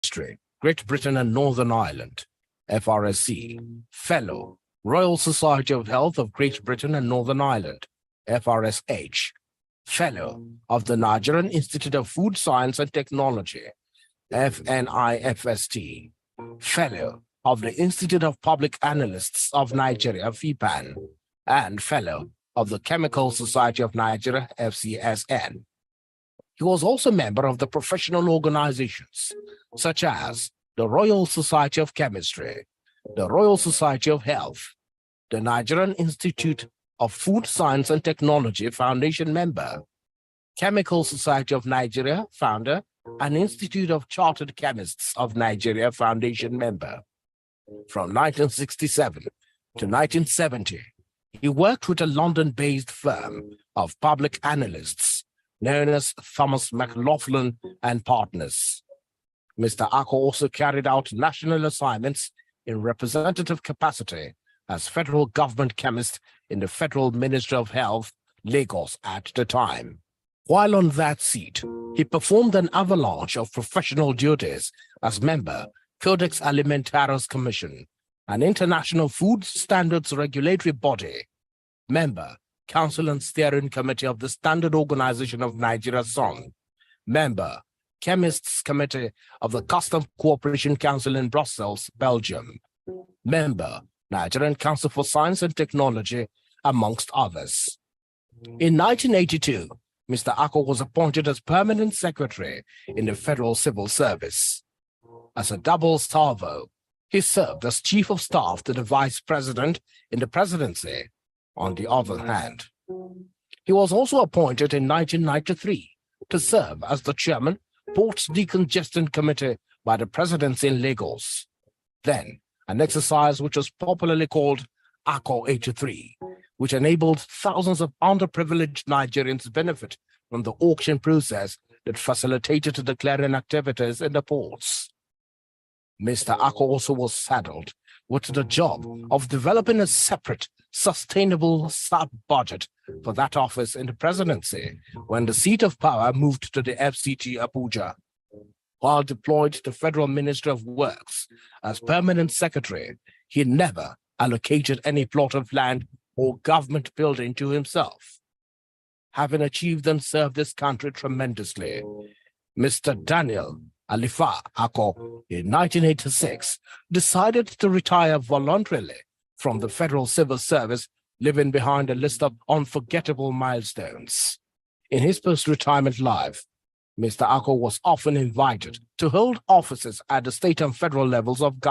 Chemistry, Great Britain and Northern Ireland, FRSC. Fellow, Royal Society of Health of Great Britain and Northern Ireland, FRSH. Fellow of the Nigerian Institute of Food Science and Technology, FNIFST. Fellow of the Institute of Public Analysts of Nigeria, FIPAN, and Fellow of the Chemical Society of Nigeria, FCSN. He was also a member of the professional organizations such as the Royal Society of Chemistry, the Royal Society of Health, the Nigerian Institute of Food Science and Technology Foundation member, Chemical Society of Nigeria founder, and Institute of Chartered Chemists of Nigeria Foundation member. From 1967 to 1970, he worked with a London-based firm of public analysts known as Thomas McLaughlin and Partners. Mr. Akoh also carried out national assignments in representative capacity as federal government chemist in the Federal Ministry of Health, Lagos at the time. While on that seat, he performed an avalanche of professional duties as member, Codex Alimentarius Commission, an international food standards regulatory body, member, Council and Steering Committee of the Standard Organization of Nigeria, SON, member, Chemists Committee of the Custom Cooperation Council in Brussels, Belgium, member, Nigerian Council for Science and Technology, amongst others. In 1982, Mr. Akoh was appointed as permanent secretary in the Federal Civil Service. As a double salvo, he served as chief of staff to the vice president in the presidency. On the other hand, he was also appointed in 1993 to serve as the chairman, Ports Decongestion Committee by the presidency in Lagos. Then, an exercise which was popularly called Akoh 83, which enabled thousands of underprivileged Nigerians to benefit from the auction process that facilitated the clearing activities in the ports. Mr. Akoh also was saddled with the job of developing a separate, sustainable sub-budget for that office in the presidency when the seat of power moved to the FCT Abuja. While deployed to the Federal Ministry of Works as permanent secretary, he never allocated any plot of land or government building to himself. Having achieved and served this country tremendously, Mr. Daniel Alifa Akoh in 1986 decided to retire voluntarily from the Federal Civil Service, leaving behind a list of unforgettable milestones. In his post-retirement life, Mr. Akoh was often invited to hold offices at the state and federal levels of government.